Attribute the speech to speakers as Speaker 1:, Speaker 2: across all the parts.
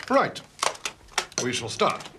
Speaker 1: Right. We shall start.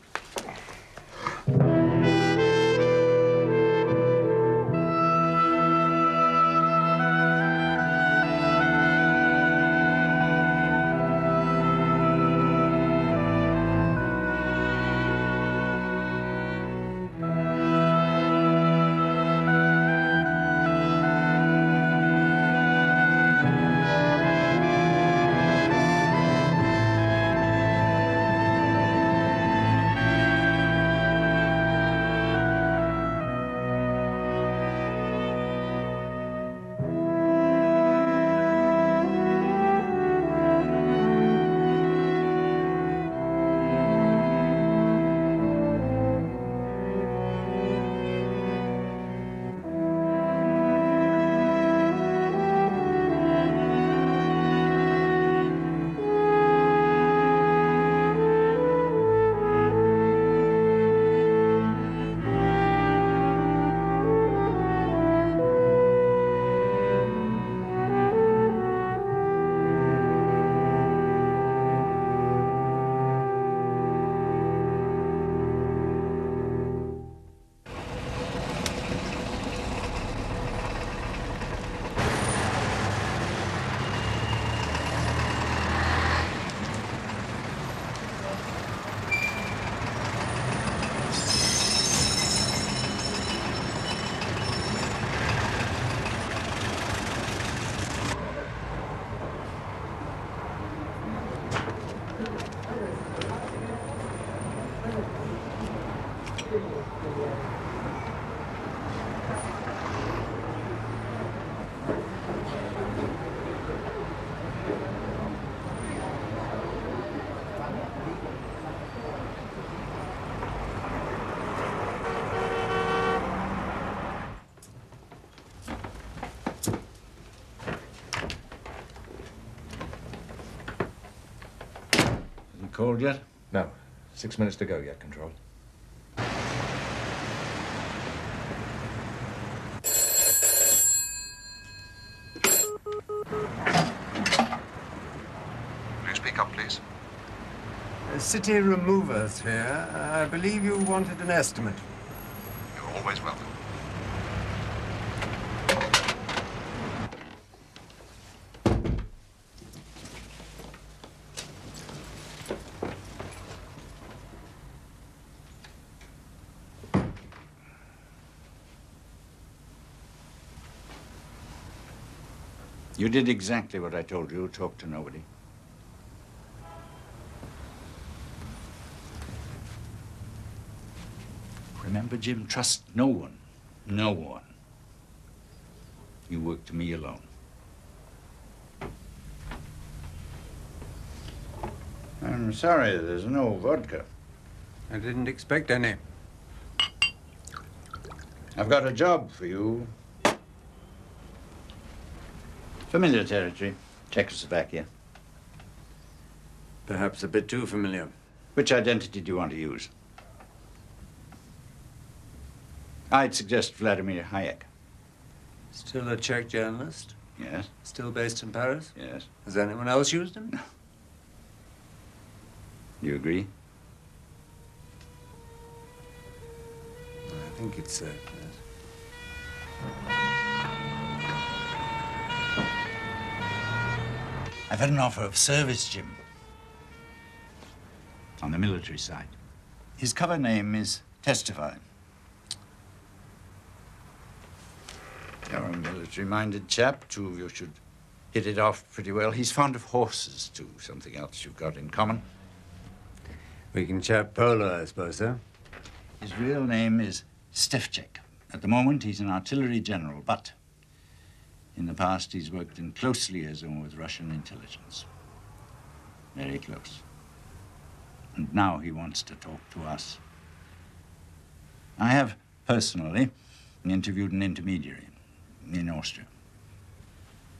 Speaker 2: Cold yet?
Speaker 3: No. 6 minutes to go yet, Control.
Speaker 4: Will you speak up, please?
Speaker 5: City removers here. I believe you wanted an estimate.
Speaker 4: You're always welcome.
Speaker 2: You did exactly what I told you. Talk to nobody. Remember, Jim, trust no one. No one. You work to me alone. I'm sorry, there's no vodka.
Speaker 5: I didn't expect any.
Speaker 2: I've got a job for you. Familiar territory, Czechoslovakia.
Speaker 5: Perhaps a bit too familiar.
Speaker 2: Which identity do you want to use? I'd suggest Vladimir Hayek.
Speaker 5: Still a Czech journalist?
Speaker 2: Yes.
Speaker 5: Still based in Paris?
Speaker 2: Yes.
Speaker 5: Has anyone else used him?
Speaker 2: No. You agree?
Speaker 5: I think it's yes.
Speaker 2: I've had an offer of service, Jim. On the military side. His cover name is Testify. You're a military-minded chap. Two of you should hit it off pretty well. He's fond of horses, too. Something else you've got in common.
Speaker 5: We can chat polo, I suppose, huh?
Speaker 2: His real name is Stefček. At the moment, he's an artillery general, but in the past, he's worked in close liaison with Russian intelligence. Very close. And now he wants to talk to us. I have, personally, interviewed an intermediary in Austria.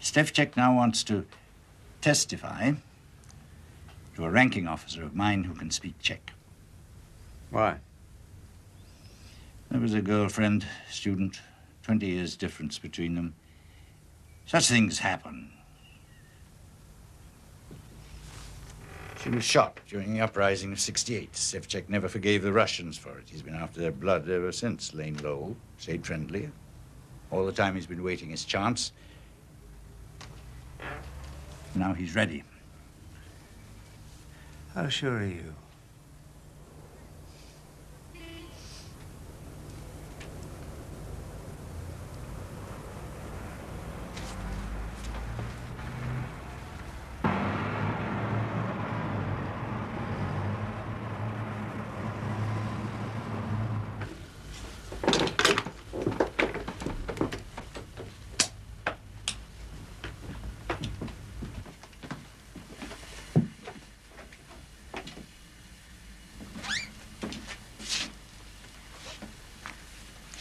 Speaker 2: Stefček now wants to testify to a ranking officer of mine who can speak Czech.
Speaker 5: Why?
Speaker 2: There was a girlfriend, student, 20 years difference between them. Such things happen. She was shot during the uprising of '68. Stefchek never forgave the Russians for it. He's been after their blood ever since, laying low, stayed friendly. All the time he's been waiting his chance. Now he's ready.
Speaker 5: How sure are you?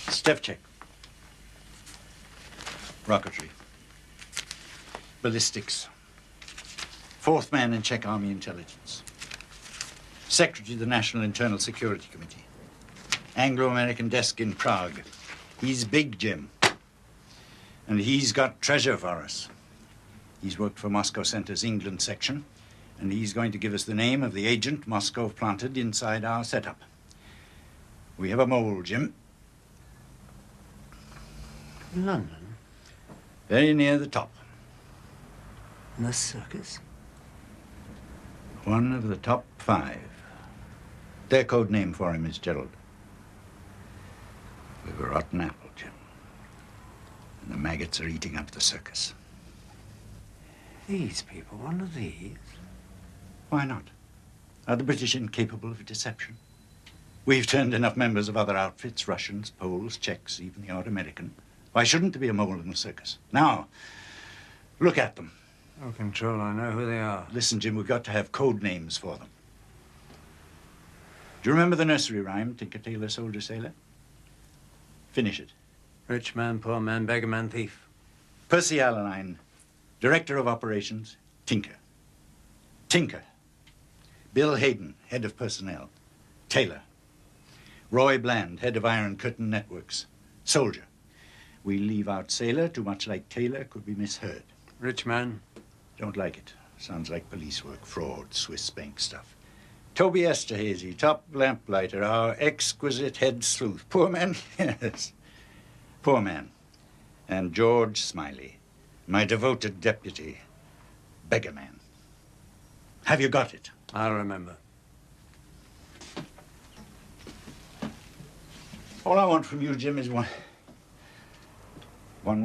Speaker 2: Stefchek. Rocketry. Ballistics. Fourth man in Czech Army intelligence. Secretary of the National Internal Security Committee. Anglo-American desk in Prague. He's big, Jim. And he's got treasure for us. He's worked for Moscow Center's England section, and he's going to give us the name of the agent Moscow planted inside our setup. We have a mole, Jim.
Speaker 5: London?
Speaker 2: Very near the top.
Speaker 5: In the circus?
Speaker 2: One of the top 5. Their code name for him is Gerald. We've a rotten apple, Jim. And the maggots are eating up the circus.
Speaker 5: These people, one of these?
Speaker 2: Why not? Are the British incapable of deception? We've turned enough members of other outfits, Russians, Poles, Czechs, even the odd American. Why shouldn't there be a mole in the circus? Now, look at them.
Speaker 5: Oh, Control, I know who they are.
Speaker 2: Listen, Jim, we've got to have code names for them. Do you remember the nursery rhyme, Tinker Tailor Soldier Sailor? Finish it.
Speaker 5: Rich man, poor man, beggar man, thief.
Speaker 2: Percy Allenine, Director of Operations, Tinker. Tinker. Bill Hayden, Head of Personnel, Tailor. Roy Bland, Head of Iron Curtain Networks, Soldier. We leave out Sailor, too much like Tailor, could be misheard.
Speaker 5: Rich man?
Speaker 2: Don't like it. Sounds like police work, fraud, Swiss bank stuff. Toby Esterhazy, top lamplighter, our exquisite head sleuth. Poor man? Yes. Poor man. And George Smiley, my devoted deputy, beggar man. Have you got it?
Speaker 5: I'll remember.
Speaker 2: All I want from you, Jim, is one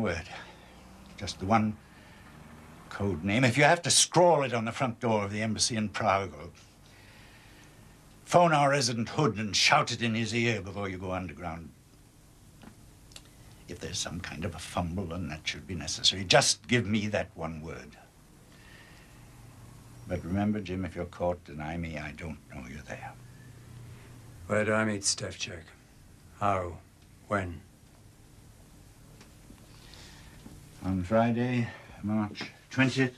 Speaker 2: word. Just the one code name. If you have to scrawl it on the front door of the embassy in Prague, or phone our resident Hood and shout it in his ear before you go underground. If there's some kind of a fumble, then that should be necessary. Just give me that one word. But remember, Jim, if you're caught, deny me. I don't know you're there.
Speaker 5: Where do I meet Stefchek? How? When?
Speaker 2: On Friday, March 20th.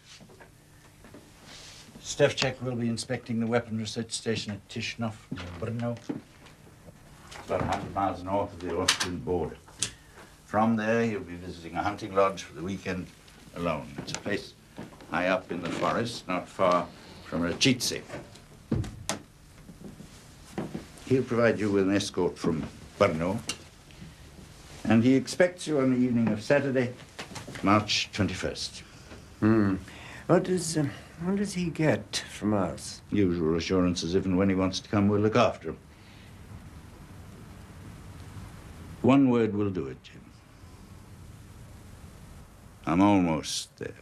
Speaker 2: Stefchek will be inspecting the weapon research station at Tishnov, near Brno, about 100 miles north of the Austrian border. From there, he'll be visiting a hunting lodge for the weekend alone. It's a place high up in the forest, not far from Richardson. He'll provide you with an escort from Brno, and he expects you on the evening of Saturday, March 21st.
Speaker 5: What does he get from us?
Speaker 2: Usual assurances, if and when he wants to come, we'll look after him. One word will do it, Jim. I'm almost there.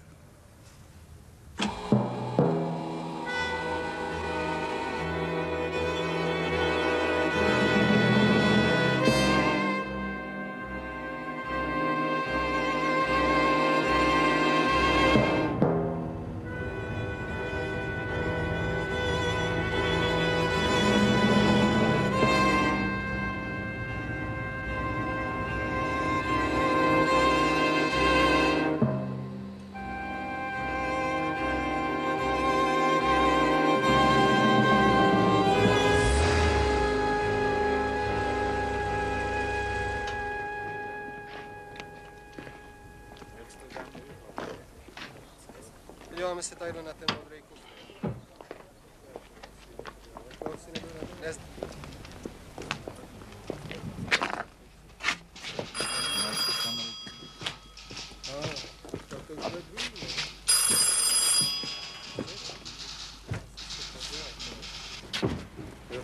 Speaker 6: Podíváme se tady na ten modrý kus.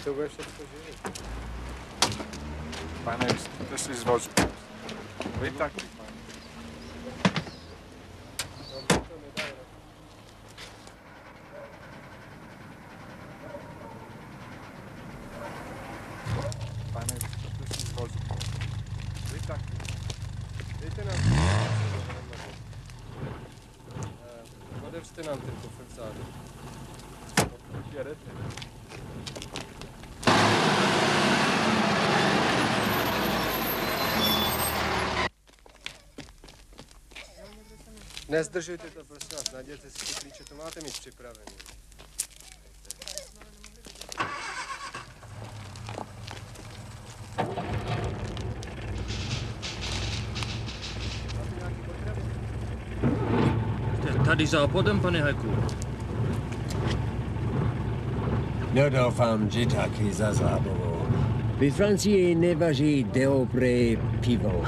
Speaker 6: To bude všechno živit. Pane, jste si z vozu. Vy taky, pane. Pane, jste si z vozu. Vy taky. Dejte nám odevřte nám ten kufr vzadu. Odkud jedete? Nezdržujte to, prosím vás, nadějte si ty klíče, to máte mít připravený.
Speaker 7: Jste tady západem, pane Heku.
Speaker 8: No doufám, že taky za zábavou. Ve Francii nevaří dobré pivo.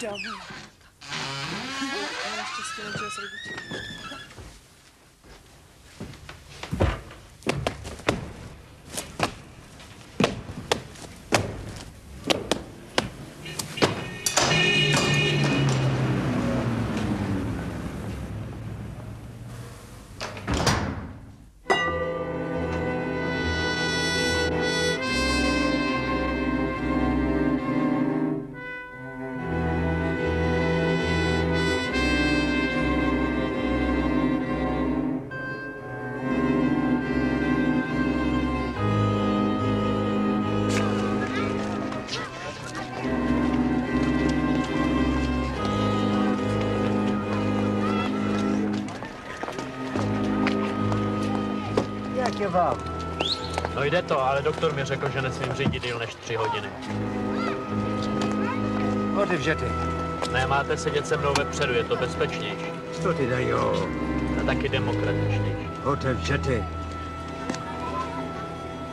Speaker 9: Davu. Naštěstí nežil s rodiči.
Speaker 8: Jak je vám?
Speaker 7: No jde to, ale doktor mi řekl, že nesmím řídit díl než 3 hodiny.
Speaker 8: Otevřete.
Speaker 7: Nemáte sedět se mnou vepředu, je to bezpečnější.
Speaker 8: Co ty dají?
Speaker 7: A taky demokratičnější.
Speaker 8: Otevřete.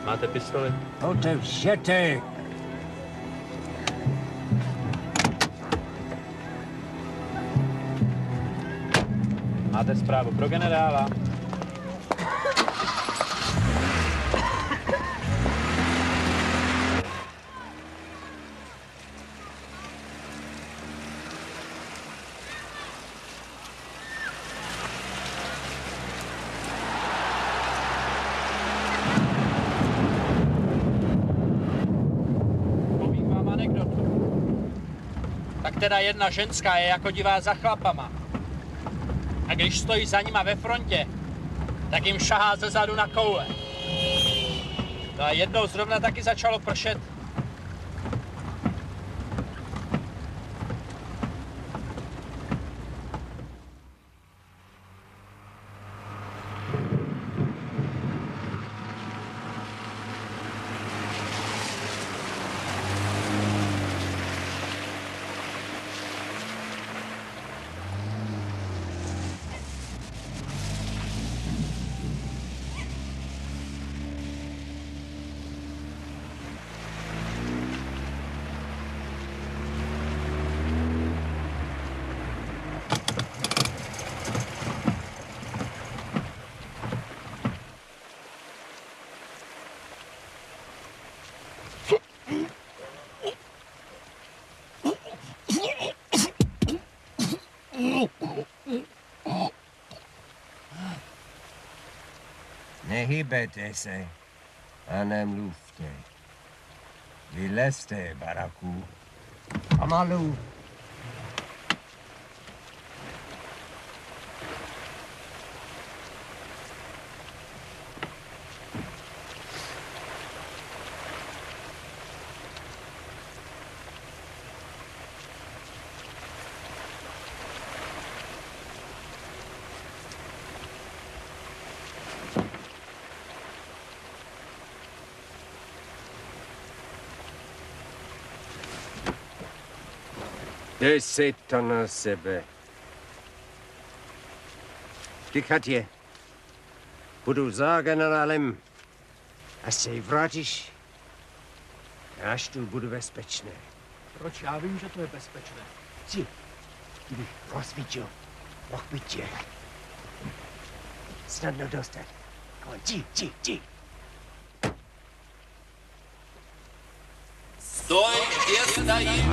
Speaker 7: Máte pistoli?
Speaker 8: Otevřete.
Speaker 7: Máte zprávu pro generála? Teda jedna ženská je jako divá za chlapama. A když stojí za nima ve frontě, tak jim šahá ze zadu na koule. No a jednou zrovna taky začalo pršet.
Speaker 8: Nehybete se a nemluvte. Vylezte, baraku. Pomalu. Dej si to na sebe. Tychat je. Budu za generálem. Až se jí vrátíš, až tu budu bezpečné.
Speaker 7: Proč? Já vím, že to je bezpečné.
Speaker 8: Jdi, kdybych rozvíčil, mohl by tě snadno dostat. Jdi.
Speaker 7: Stoj, kde stojí?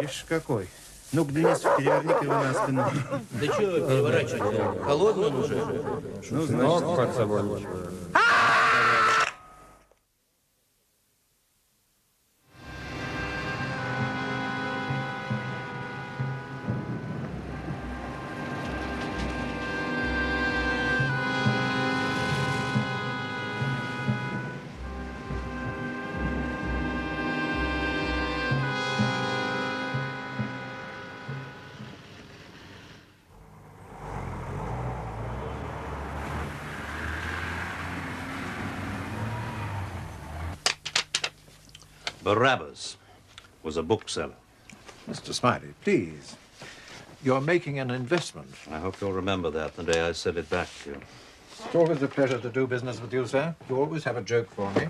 Speaker 5: Ишь какой. Ну, Денис, переверни-ка его на спину.
Speaker 7: Да чего переворачивать? Холодный он уже.
Speaker 5: Ну, значит, под собой ничего.
Speaker 9: Barabbas was a bookseller.
Speaker 1: Mr. Smiley, please. You're making an investment.
Speaker 9: I hope you'll remember that the day I send it back to you.
Speaker 1: It's always a pleasure to do business with you, sir. You always have a joke for me.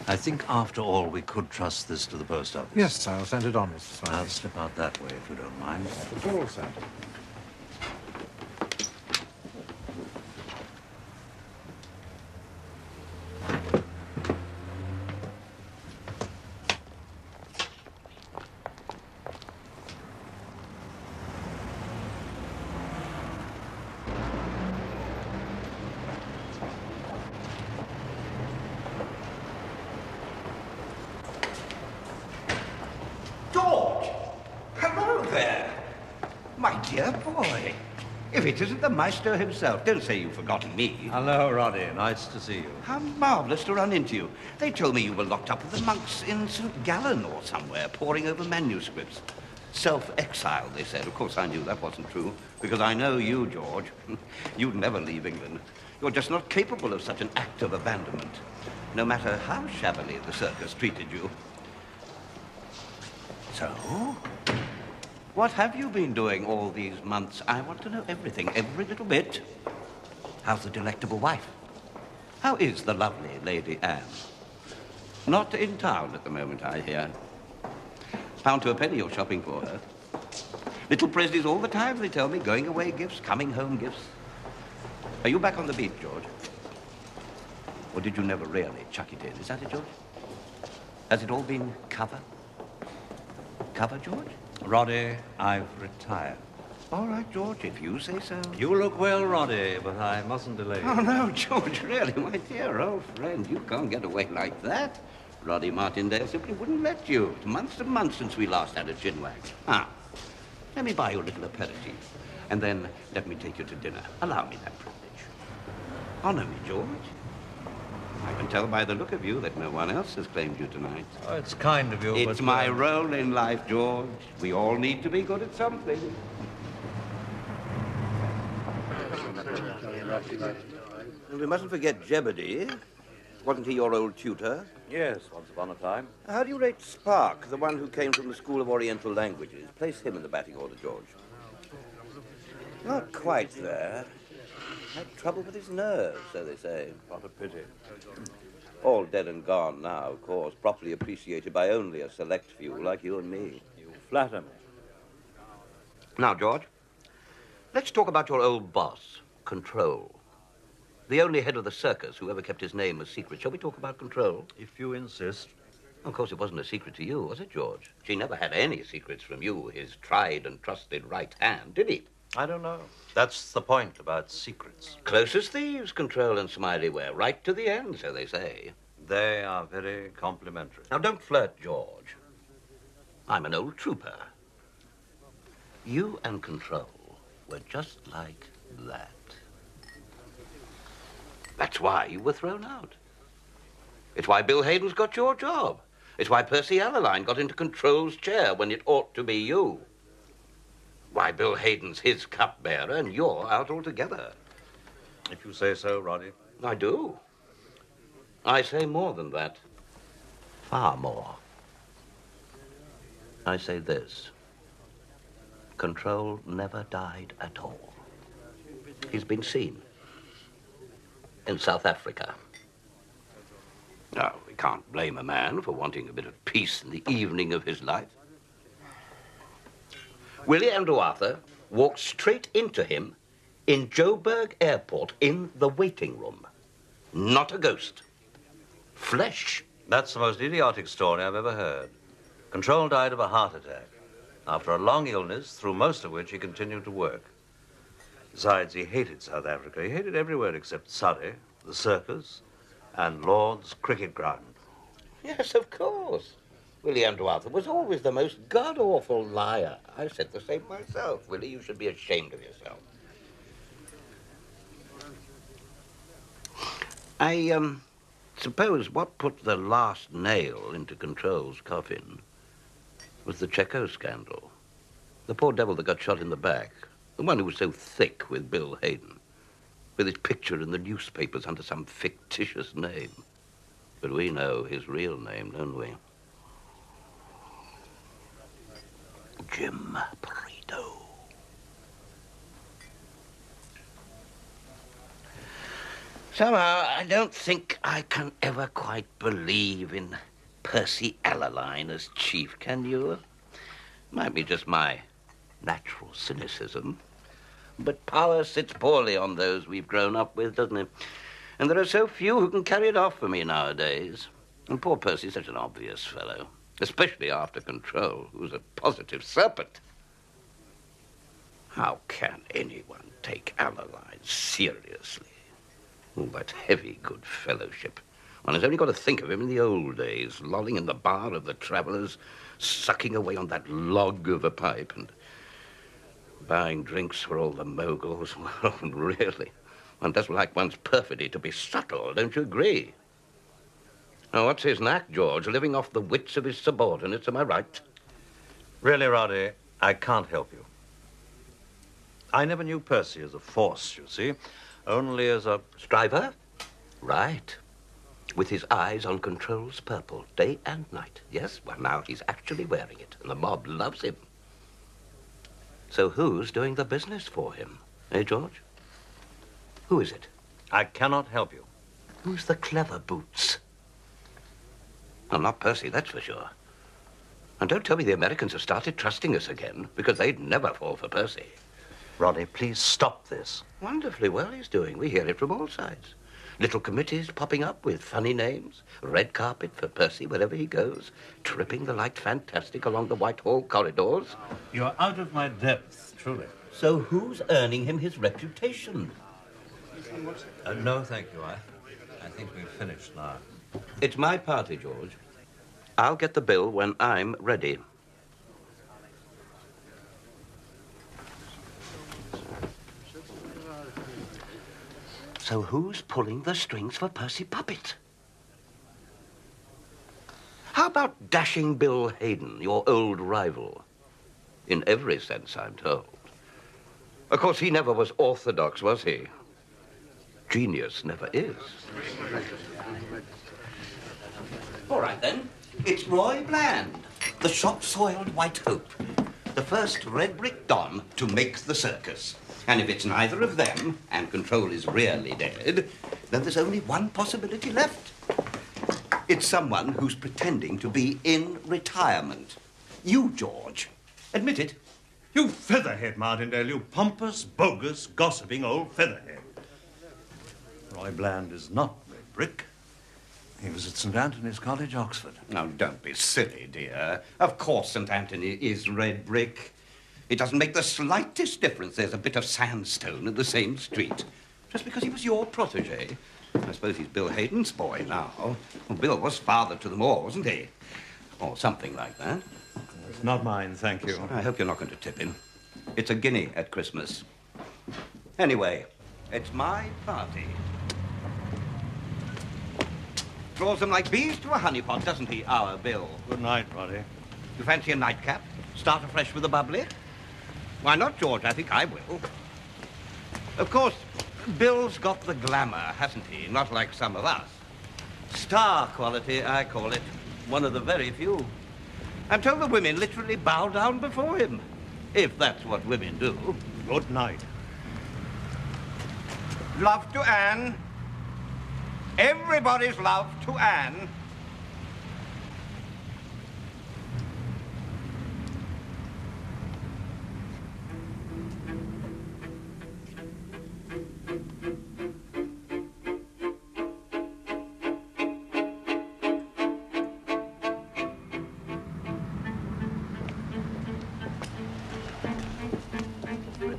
Speaker 9: I think, after all, we could trust this to the post office.
Speaker 1: Yes, I'll send it on, Mr. Smiley.
Speaker 9: I'll slip out that way, if you don't mind.
Speaker 1: Not at all, sir.
Speaker 10: George! Hello there! My dear boy. If it isn't the Maestro himself, don't say you've forgotten me.
Speaker 9: Hello, Roddy. Nice to see you.
Speaker 10: How marvellous to run into you. They told me you were locked up with the monks in St. Gallen or somewhere, poring over manuscripts. Self-exile, they said. Of course, I knew that wasn't true, because I know you, George. You'd never leave England. You're just not capable of such an act of abandonment, no matter how shabbily the circus treated you. So, what have you been doing all these months? I want to know everything, every little bit. How's the delectable wife? How is the lovely Lady Anne? Not in town at the moment, I hear. Pound to a penny you're shopping for her. Little presents all the time, they tell me. Going away gifts, coming home gifts. Are you back on the beat, George? Or did you never really chuck it in? Is that it, George? Has it all been cover? Cover, George?
Speaker 9: Roddy, I've retired.
Speaker 10: All right, George, if you say so.
Speaker 9: You look well, Roddy, but I mustn't delay you.
Speaker 10: Oh, no, George, really, my dear old friend, you can't get away like that. Roddy Martindale simply wouldn't let you. It's months and months since we last had a chinwag. Ah, let me buy you a little aperitif, and then let me take you to dinner. Allow me that privilege. Honor me, George. I can tell by the look of you that no one else has claimed you tonight.
Speaker 9: Oh, it's kind of you,
Speaker 10: It's my role in life, George. We all need to be good at something. We mustn't forget Jebediah. Wasn't he your old tutor?
Speaker 9: Yes, once upon a time.
Speaker 10: How do you rate Spark, the one who came from the School of Oriental Languages? Place him in the batting order, George. Not quite there. Had trouble with his nerves, so they say.
Speaker 9: What a pity.
Speaker 10: All dead and gone now, of course, properly appreciated by only a select few like you and me.
Speaker 9: You flatter me.
Speaker 10: Now, George, let's talk about your old boss, Control. The only head of the circus who ever kept his name a secret. Shall we talk about Control?
Speaker 9: If you insist.
Speaker 10: Of course, it wasn't a secret to you, was it, George? She never had any secrets from you, his tried and trusted right hand, did he?
Speaker 9: I don't know. That's the point about secrets.
Speaker 10: Close as thieves, Control and Smiley were, right to the end, so they say.
Speaker 9: They are very complimentary.
Speaker 10: Now, don't flirt, George. I'm an old trooper. You and Control were just like that. That's why you were thrown out. It's why Bill Hayden's got your job. It's why Percy Alleline got into Control's chair when it ought to be you. Why Bill Hayden's his cupbearer and you're out altogether.
Speaker 9: If you say so, Roddy.
Speaker 10: I do. I say more than that. Far more. I say this. Control never died at all. He's been seen. In South Africa. Now, we can't blame a man for wanting a bit of peace in the evening of his life. Willie Andrew Arthur walked straight into him in Joburg Airport in the waiting room. Not a ghost. Flesh.
Speaker 9: That's the most idiotic story I've ever heard. Control died of a heart attack after a long illness, through most of which he continued to work. Besides, he hated South Africa. He hated everywhere except Surrey, the Circus, and Lord's cricket ground.
Speaker 10: Yes, of course. William Arthur was always the most god-awful liar. I said the same myself. Willie, you should be ashamed of yourself. I suppose what put the last nail into Control's coffin was the Checo scandal. The poor devil that got shot in the back, the one who was so thick with Bill Hayden, with his picture in the newspapers under some fictitious name. But we know his real name, don't we? Jim Prideaux. Somehow, I don't think I can ever quite believe in Percy Allaline as chief, can you? Might be just my natural cynicism. But power sits poorly on those we've grown up with, doesn't it? And there are so few who can carry it off for me nowadays. And poor Percy's such an obvious fellow, especially after Control, who's a positive serpent. How can anyone take Allaline seriously? All that heavy good fellowship. One has only got to think of him in the old days, lolling in the bar of the Travellers, sucking away on that log of a pipe and buying drinks for all the moguls. Well, really, one doesn't like one's perfidy to be subtle, don't you agree? Now, what's his knack, George? Living off the wits of his subordinates, am I right?
Speaker 9: Really, Roddy, I can't help you. I never knew Percy as a force, you see, only as a...
Speaker 10: Striver? Right. With his eyes on Control's purple, day and night. Yes, well, now he's actually wearing it, and the mob loves him. So who's doing the business for him? Eh, George? Who is it?
Speaker 9: I cannot help you.
Speaker 10: Who's the clever boots? Well, not Percy, that's for sure. And don't tell me the Americans have started trusting us again, because they'd never fall for Percy.
Speaker 9: Roddy, please stop this.
Speaker 10: Wonderfully well he's doing. We hear it from all sides. Little committees popping up with funny names. Red carpet for Percy wherever he goes. Tripping the light fantastic along the Whitehall corridors.
Speaker 9: You're out of my depth, truly.
Speaker 10: So who's earning him his reputation?
Speaker 9: No, thank you. I think we've finished now.
Speaker 10: It's my party, George. I'll get the bill when I'm ready. So who's pulling the strings for Percy Puppet? How about dashing Bill Hayden, your old rival? In every sense, I'm told. Of course, he never was orthodox, was he? Genius never is. All right, then. It's Roy Bland, the shot-soiled White Hope, the first red brick Don to make the circus. And if it's neither of them, and Control is really dead, then there's only one possibility left. It's someone who's pretending to be in retirement. You, George. Admit it.
Speaker 11: You featherhead, Martindale, you pompous, bogus, gossiping old featherhead. Roy Bland is not red brick.
Speaker 9: He was at St. Anthony's College, Oxford.
Speaker 10: Now, don't be silly, dear. Of course St. Anthony is red brick. It doesn't make the slightest difference there's a bit of sandstone in the same street. Just because he was your protege. I suppose he's Bill Hayden's boy now. Well, Bill was father to them all, wasn't he? Or something like that.
Speaker 11: It's not mine, thank you.
Speaker 10: I hope you're not going to tip him. It's a guinea at Christmas. Anyway, it's my party. Draws them like bees to a honeypot, doesn't he, our Bill?
Speaker 11: Good night, Roddy.
Speaker 10: You fancy a nightcap? Start afresh with a bubbly? Why not, George? I think I will. Of course, Bill's got the glamour, hasn't he? Not like some of us. Star quality, I call it. One of the very few. I'm told the women literally bow down before him. If that's what women do.
Speaker 11: Good night.
Speaker 10: Love to Anne. Everybody's love to Anne.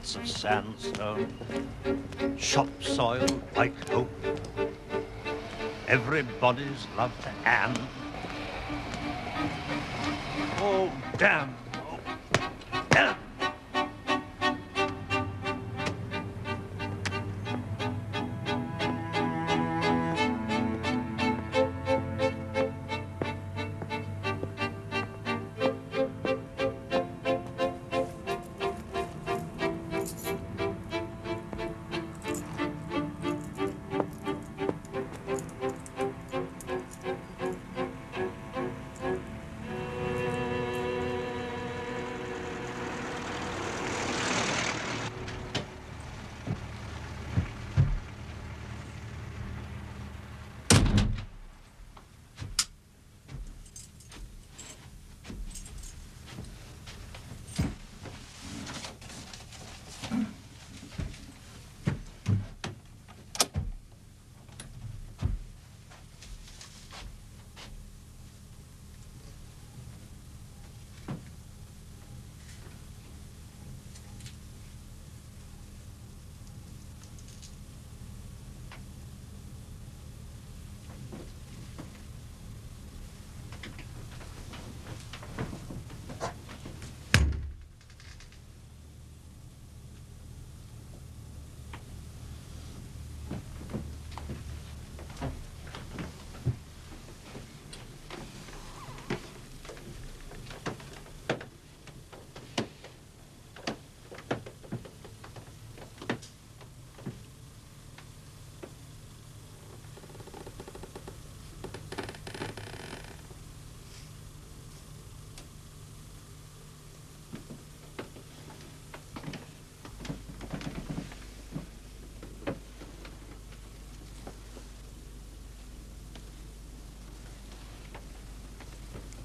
Speaker 11: streets of sandstone, shop soil, white hope. Everybody's love to Anne. Oh, damn. Oh, damn.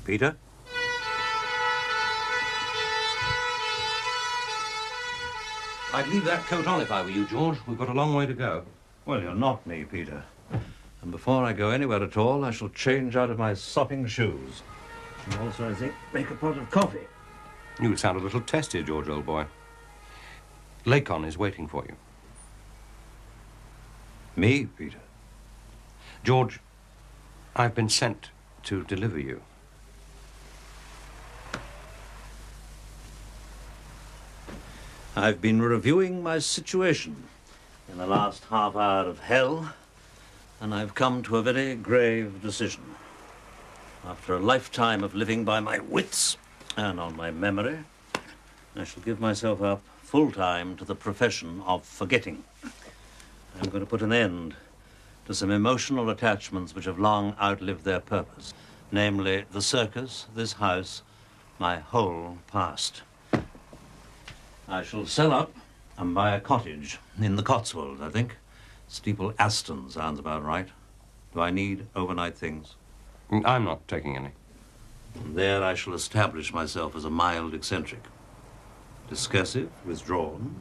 Speaker 11: Peter?
Speaker 9: I'd leave that coat on if I were you, George. We've got a long way to go.
Speaker 11: Well, you're not me, Peter. And before I go anywhere at all, I shall change out of my sopping shoes. And also, I think, make a pot of coffee.
Speaker 12: You sound a little testy, George, old boy. Lacon is waiting for you.
Speaker 11: Me, Peter?
Speaker 12: George, I've been sent to deliver you.
Speaker 11: I've been reviewing my situation in the last half hour of hell, and I've come to a very grave decision. After a lifetime of living by my wits and on my memory, I shall give myself up full-time to the profession of forgetting. I'm going to put an end to some emotional attachments which have long outlived their purpose, namely the circus, this house, my whole past. I shall sell up and buy a cottage in the Cotswolds, I think. Steeple Aston sounds about right. Do I need overnight things?
Speaker 12: I'm not taking any.
Speaker 11: And there I shall establish myself as a mild eccentric. Discursive, withdrawn,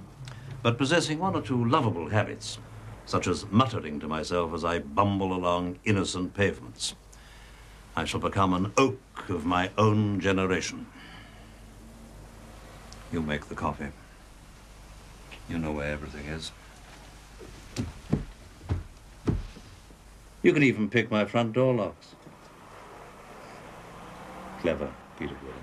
Speaker 11: but possessing one or two lovable habits, such as muttering to myself as I bumble along innocent pavements. I shall become an oak of my own generation. You make the coffee. You know where everything is. You can even pick my front door locks. Clever, Peter William.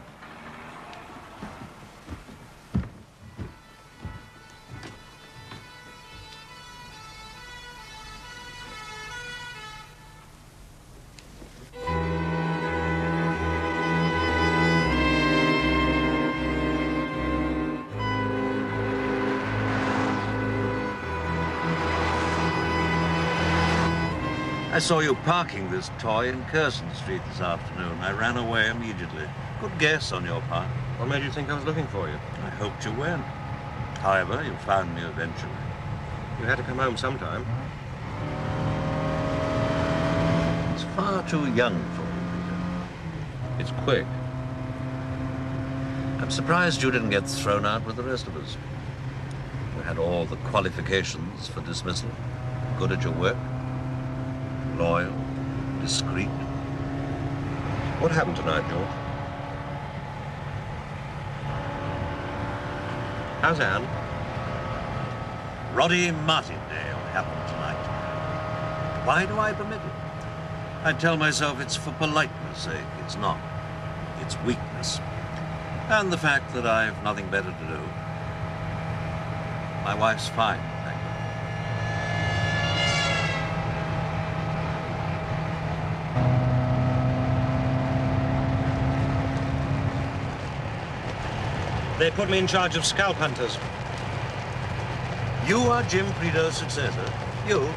Speaker 11: I saw you parking this toy in Curzon Street this afternoon. I ran away immediately. Good guess on your part.
Speaker 12: What made you think I was looking for you?
Speaker 11: I hoped you weren't. However, you found me eventually.
Speaker 12: You had to come home sometime.
Speaker 11: It's far too young for you, Peter. It's quick. I'm surprised you didn't get thrown out with the rest of us. You had all the qualifications for dismissal. Good at your work. Loyal, discreet.
Speaker 12: What happened tonight, George? How's Anne?
Speaker 9: Roddy Martindale happened tonight. Why do I permit it? I tell myself it's for politeness' sake. It's not. It's weakness. And the fact that I've nothing better to do. My wife's fine, thank you.
Speaker 12: They put me in charge of scalp hunters.
Speaker 9: You are Jim Prideaux's successor. You,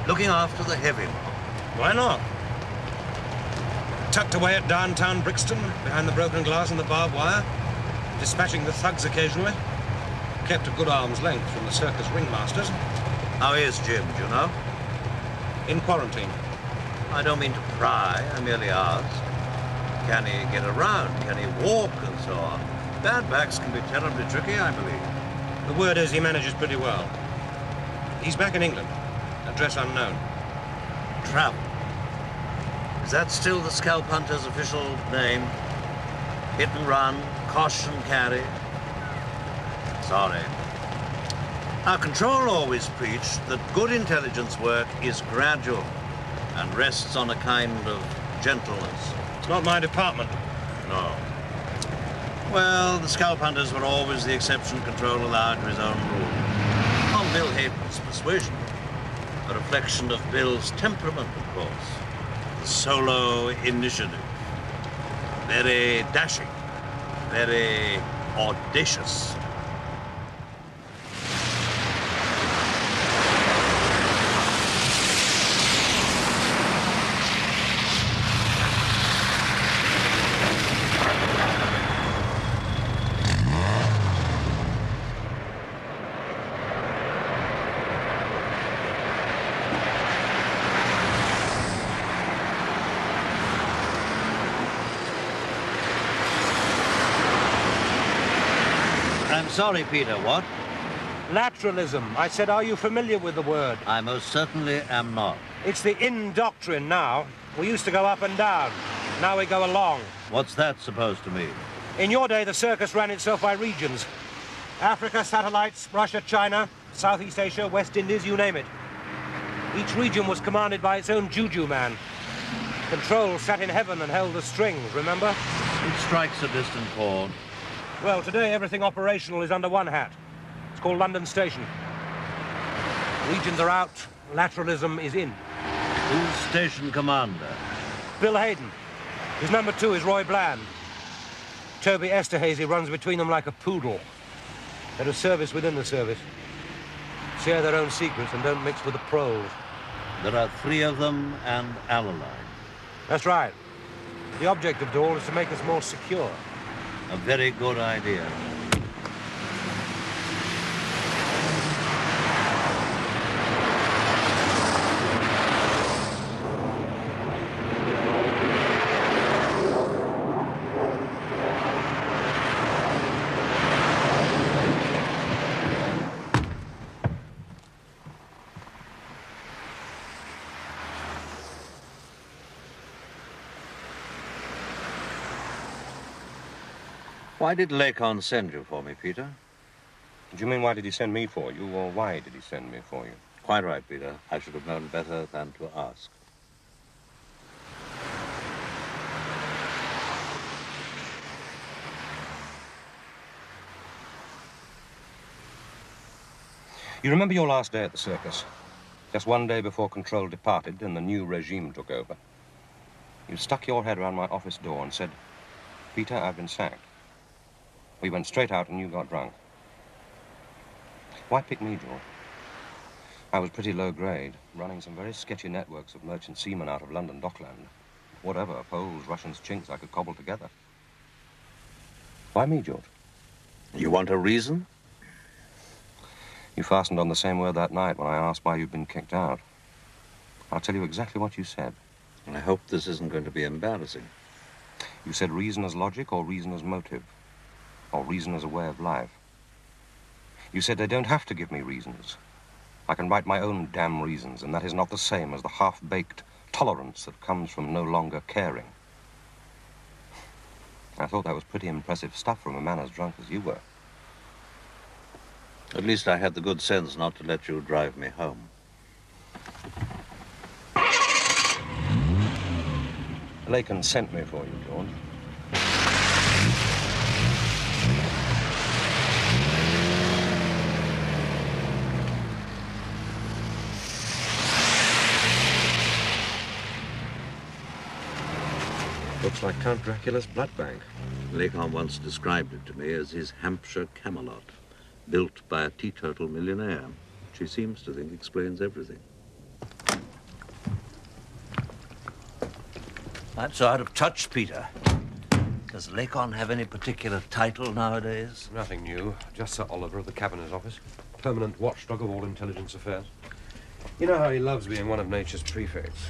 Speaker 9: looking after the heavy mob.
Speaker 12: Why not? Tucked away at downtown Brixton, behind the broken glass and the barbed wire, dispatching the thugs occasionally. Kept a good arm's length from the circus ringmasters.
Speaker 9: How is Jim, do you know?
Speaker 12: In quarantine.
Speaker 9: I don't mean to pry, I merely ask. Can he get around? Can he walk and so on? Bad backs can be terribly tricky, I believe.
Speaker 12: The word is he manages pretty well. He's back in England. Address unknown.
Speaker 9: Travel. Is that still the scalp hunter's official name? Hit and run, cosh and carry? Sorry. Our control always preached that good intelligence work is gradual and rests on a kind of gentleness.
Speaker 12: It's not my department.
Speaker 9: No. Well, the scalp hunters were always the exception Control allowed to his own rule. On Bill Hayden's persuasion. A reflection of Bill's temperament, of course. The solo initiative. Very dashing. Very audacious. Sorry, Peter, what?
Speaker 13: Lateralism. I said, are you familiar with the word?
Speaker 9: I most certainly am not.
Speaker 13: It's the in doctrine now. We used to go up and down. Now we go along.
Speaker 9: What's that supposed to mean?
Speaker 13: In your day, the circus ran itself by regions. Africa, satellites, Russia, China, Southeast Asia, West Indies, you name it. Each region was commanded by its own juju man. Control sat in heaven and held the strings, remember?
Speaker 9: It strikes a distant chord.
Speaker 13: Well, today everything operational is under one hat. It's called London Station. Regions are out, lateralism is in.
Speaker 9: Who's station commander?
Speaker 13: Bill Hayden. His number 2 is Roy Bland. Toby Esterhazy runs between them like a poodle. They're a service within the service. Share their own secrets and don't mix with the pros.
Speaker 9: There are 3 of them and Alaline.
Speaker 13: That's right. The object of it all is to make us more secure.
Speaker 9: A very good idea. Why did Lacon send you for me, Peter?
Speaker 12: Do you mean why did he send me for you, or why did he send me for you?
Speaker 9: Quite right, Peter. I should have known better than to ask.
Speaker 12: You remember your last day at the circus? Just one day before Control departed and the new regime took over. You stuck your head around my office door and said, "Peter, I've been sacked." We went straight out and you got drunk. Why pick me, George? I was pretty low grade, running some very sketchy networks of merchant seamen out of London Dockland. Whatever, Poles, Russians, Chinks I could cobble together. Why me, George?
Speaker 9: You want a reason?
Speaker 12: You fastened on the same word that night when I asked why you'd been kicked out. I'll tell you exactly what you said.
Speaker 9: I hope this isn't going to be embarrassing.
Speaker 12: You said reason as logic or reason as motive. Or reason as a way of life. You said they don't have to give me reasons. I can write my own damn reasons, and that is not the same as the half-baked tolerance that comes from no longer caring. I thought that was pretty impressive stuff from a man as drunk as you were.
Speaker 9: At least I had the good sense not to let you drive me home.
Speaker 12: Lacan sent me for you, George. Looks like Count Dracula's blood bank.
Speaker 9: Lacan once described it to me as his Hampshire Camelot, built by a teetotal millionaire, which he seems to think explains everything. I'm so out of touch, Peter. Does Lacan have any particular title nowadays?
Speaker 12: Nothing new. Just Sir Oliver of the Cabinet Office. Permanent watchdog of all intelligence affairs. You know how he loves being one of nature's prefects.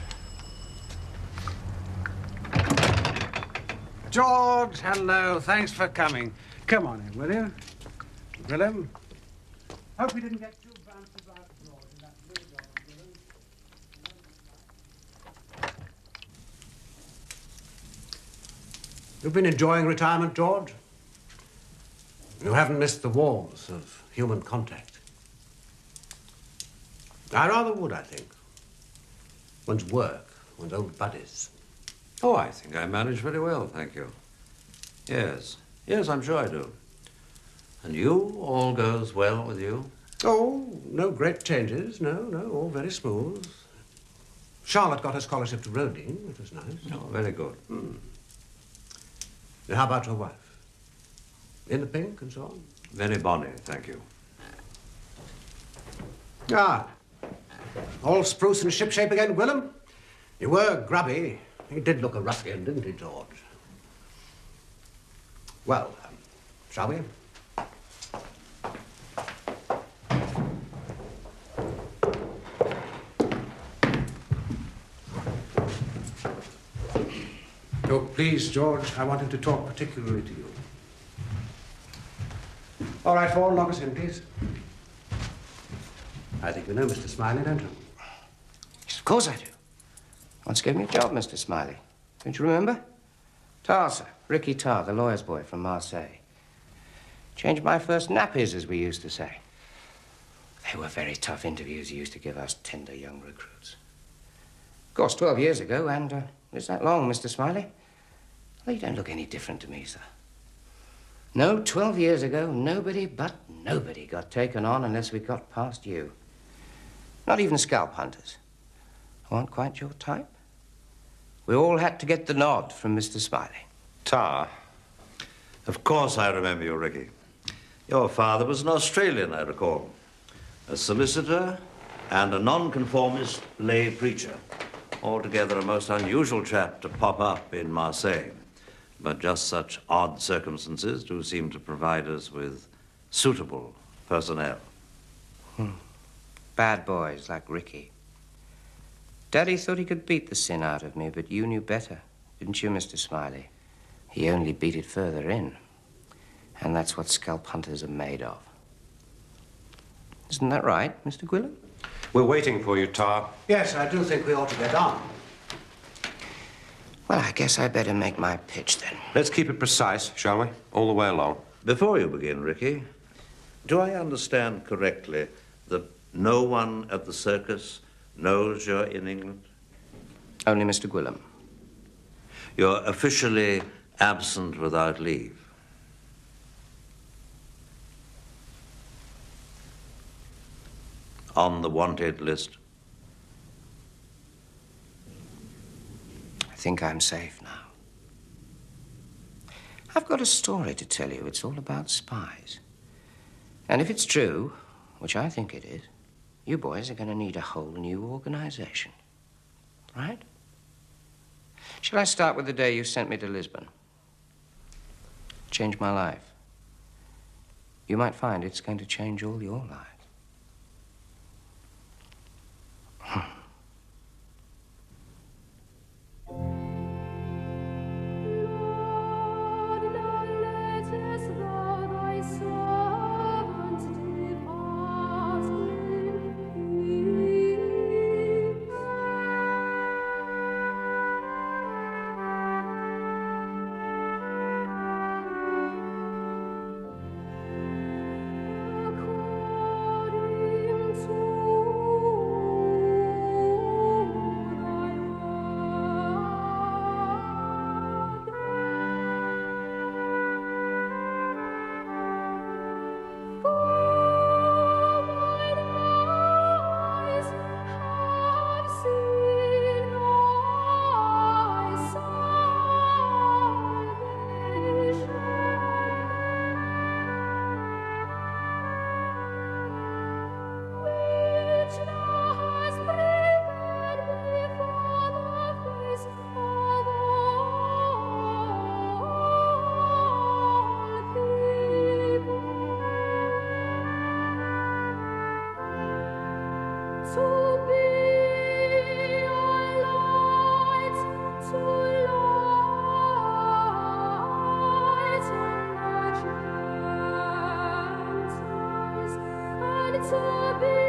Speaker 5: George, hello. Thanks for coming. Come on in, will you? Willem? Hope we didn't get too bouncy about George in that blue dog, Willem. You've been enjoying retirement, George? You haven't missed the warmth of human contact. I rather would, I think. One's work, one's old buddies.
Speaker 9: Oh, I think I manage very well, thank you. Yes, I'm sure I do. And you, all goes well with you?
Speaker 5: Oh, no great changes. No, all very smooth. Charlotte got her scholarship to Roding, which was nice.
Speaker 9: Oh, very good.
Speaker 5: Now, how about your wife? In the pink and so on?
Speaker 9: Very bonny, thank you.
Speaker 5: Ah, all spruce and shipshape again, Willem? You were grubby. He did look a ruffian, didn't he, George? Well, shall we? Oh, please, George, I wanted to talk particularly to you. All right, Paul, knock us in, please. I think you know Mr. Smiley, don't you?
Speaker 14: Yes, of course I do. Once gave me a job, Mr. Smiley. Don't you remember? Tar, sir. Ricky Tar, the lawyer's boy from Marseille. Changed my first nappies, as we used to say. They were very tough interviews he used to give us tender young recruits. Of course, 12 years ago, and is that long, Mr. Smiley? Well, you don't look any different to me, sir. No, 12 years ago, nobody but nobody got taken on unless we got past you. Not even scalp hunters. Aren't quite your type? We all had to get the nod from Mr. Smiley.
Speaker 9: Tar. Of course I remember you, Ricky. Your father was an Australian, I recall. A solicitor and a nonconformist lay preacher. Altogether a most unusual chap to pop up in Marseille. But just such odd circumstances do seem to provide us with suitable personnel.
Speaker 14: Bad boys like Ricky. Daddy thought he could beat the sin out of me, but you knew better, didn't you, Mr. Smiley? He only beat it further in. And that's what scalp hunters are made of. Isn't that right, Mr. Gwilym?
Speaker 12: We're waiting for you, Tar.
Speaker 5: Yes, I do think we ought to get on.
Speaker 14: Well, I guess I better make my pitch then.
Speaker 12: Let's keep it precise, shall we? All the way along.
Speaker 9: Before you begin, Ricky, do I understand correctly that no one at the circus knows you're in England?
Speaker 14: Only Mr. Gwilym.
Speaker 9: You're officially absent without leave. On the wanted list.
Speaker 14: I think I'm safe now. I've got a story to tell you. It's all about spies. And if it's true, which I think it is, you boys are going to need a whole new organization. Right? Shall I start with the day you sent me to Lisbon? Changed my life. You might find it's going to change all your lives.
Speaker 15: To be